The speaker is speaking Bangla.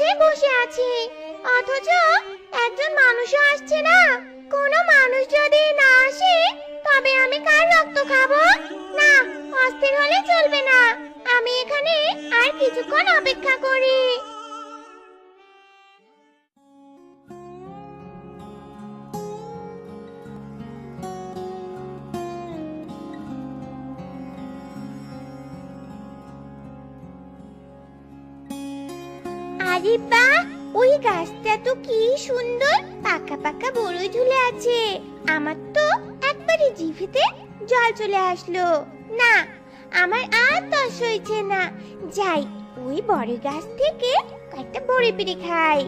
হয়ে বসে আছি, অথচ একজন মানুষও আসছে না। কোনো মানুষ যদি না আসে তবে আমি কার রক্ত খাবো? না, অস্থির হলে চলবে না। আমি এখানে আর কিছুক্ষণ অপেক্ষা করি। আরে বাহ, ওই গাছটা তো কি সুন্দর পাকা পাকা বড়ই ঝুলে আছে। আমার তো একবারে জিভেতে জল চলে আসলো। না, আমার আর তর সইছে না। যাই, ওই বড়ই গাছ থেকে কয়েকটা বড়ি পেড়ে খাই।